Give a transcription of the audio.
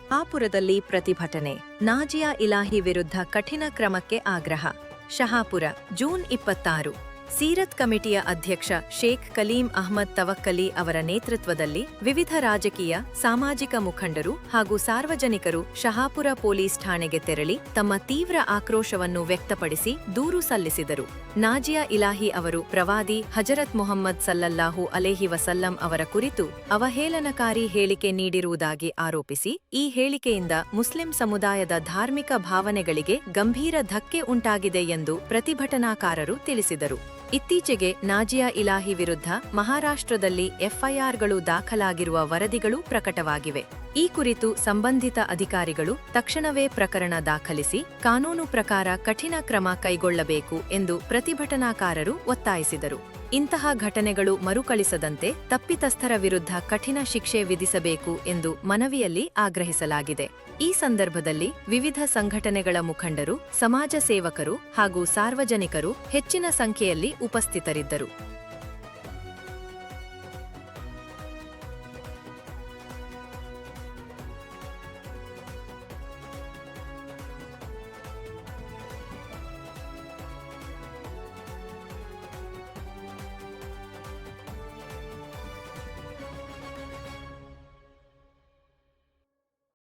ಶಹಾಪುರದಲ್ಲಿ ಪ್ರತಿಭಟನೆ. ನಾಜಿಯಾ ಇಲಾಹಿ ವಿರುದ್ಧ ಕಠಿಣ ಕ್ರಮಕ್ಕೆ ಆಗ್ರಹ. ಶಹಾಪುರ, ಜೂನ್ 26. ಸೀರತ್ ಕಮಿಟಿಯ ಅಧ್ಯಕ್ಷ ಶೇಖ್ ಕಲೀಂ ಅಹ್ಮದ್ ತವಕ್ಕಲಿ ಅವರ ನೇತೃತ್ವದಲ್ಲಿ ವಿವಿಧ ರಾಜಕೀಯ, ಸಾಮಾಜಿಕ ಮುಖಂಡರು ಹಾಗೂ ಸಾರ್ವಜನಿಕರು ಶಹಾಪುರ ಪೊಲೀಸ್ ಠಾಣೆಗೆ ತೆರಳಿ ತಮ್ಮ ತೀವ್ರ ಆಕ್ರೋಶವನ್ನು ವ್ಯಕ್ತಪಡಿಸಿ ದೂರು ಸಲ್ಲಿಸಿದರು. ನಾಜಿಯಾ ಇಲಾಹಿ ಅವರು ಪ್ರವಾದಿ ಹಜರತ್ ಮುಹಮ್ಮದ್ ಸಲ್ಲಲ್ಲಾಹು ಅಲೈಹಿ ವಸಲ್ಲಂ ಅವರ ಕುರಿತು ಅವಹೇಳನಕಾರಿ ಹೇಳಿಕೆ ನೀಡಿರುವುದಾಗಿ ಆರೋಪಿಸಿ, ಈ ಹೇಳಿಕೆಯಿಂದ ಮುಸ್ಲಿಂ ಸಮುದಾಯದ ಧಾರ್ಮಿಕ ಭಾವನೆಗಳಿಗೆ ಗಂಭೀರ ಧಕ್ಕೆ ಉಂಟಾಗಿದೆ ಎಂದು ಪ್ರತಿಭಟನಾಕಾರರು ತಿಳಿಸಿದರು. ಇತ್ತೀಚೆಗೆ ನಾಜಿಯಾ ಇಲಾಹಿ ವಿರುದ್ಧ ಮಹಾರಾಷ್ಟ್ರದಲ್ಲಿ ಎಫ್ಐಆರ್ಗಳು ದಾಖಲಾಗಿರುವ ವರದಿಗಳು ಪ್ರಕಟವಾಗಿವೆ. ಈ ಕುರಿತು ಸಂಬಂಧಿತ ಅಧಿಕಾರಿಗಳು ತಕ್ಷಣವೇ ಪ್ರಕರಣ ದಾಖಲಿಸಿ ಕಾನೂನು ಪ್ರಕಾರ ಕಠಿಣ ಕ್ರಮ ಕೈಗೊಳ್ಳಬೇಕು ಎಂದು ಪ್ರತಿಭಟನಾಕಾರರು ಒತ್ತಾಯಿಸಿದರು. ಇಂತಹ ಘಟನೆಗಳು ಮರುಕಳಿಸದಂತೆ ತಪ್ಪಿತಸ್ಥರ ವಿರುದ್ಧ ಕಠಿಣ ಶಿಕ್ಷೆ ವಿಧಿಸಬೇಕು ಎಂದು ಮನವಿಯಲ್ಲಿ ಆಗ್ರಹಿಸಲಾಗಿದೆ. ಈ ಸಂದರ್ಭದಲ್ಲಿ ವಿವಿಧ ಸಂಘಟನೆಗಳ ಮುಖಂಡರು, ಸಮಾಜ ಸೇವಕರು ಹಾಗೂ ಸಾರ್ವಜನಿಕರು ಹೆಚ್ಚಿನ ಸಂಖ್ಯೆಯಲ್ಲಿ ಉಪಸ್ಥಿತರಿದ್ದರು.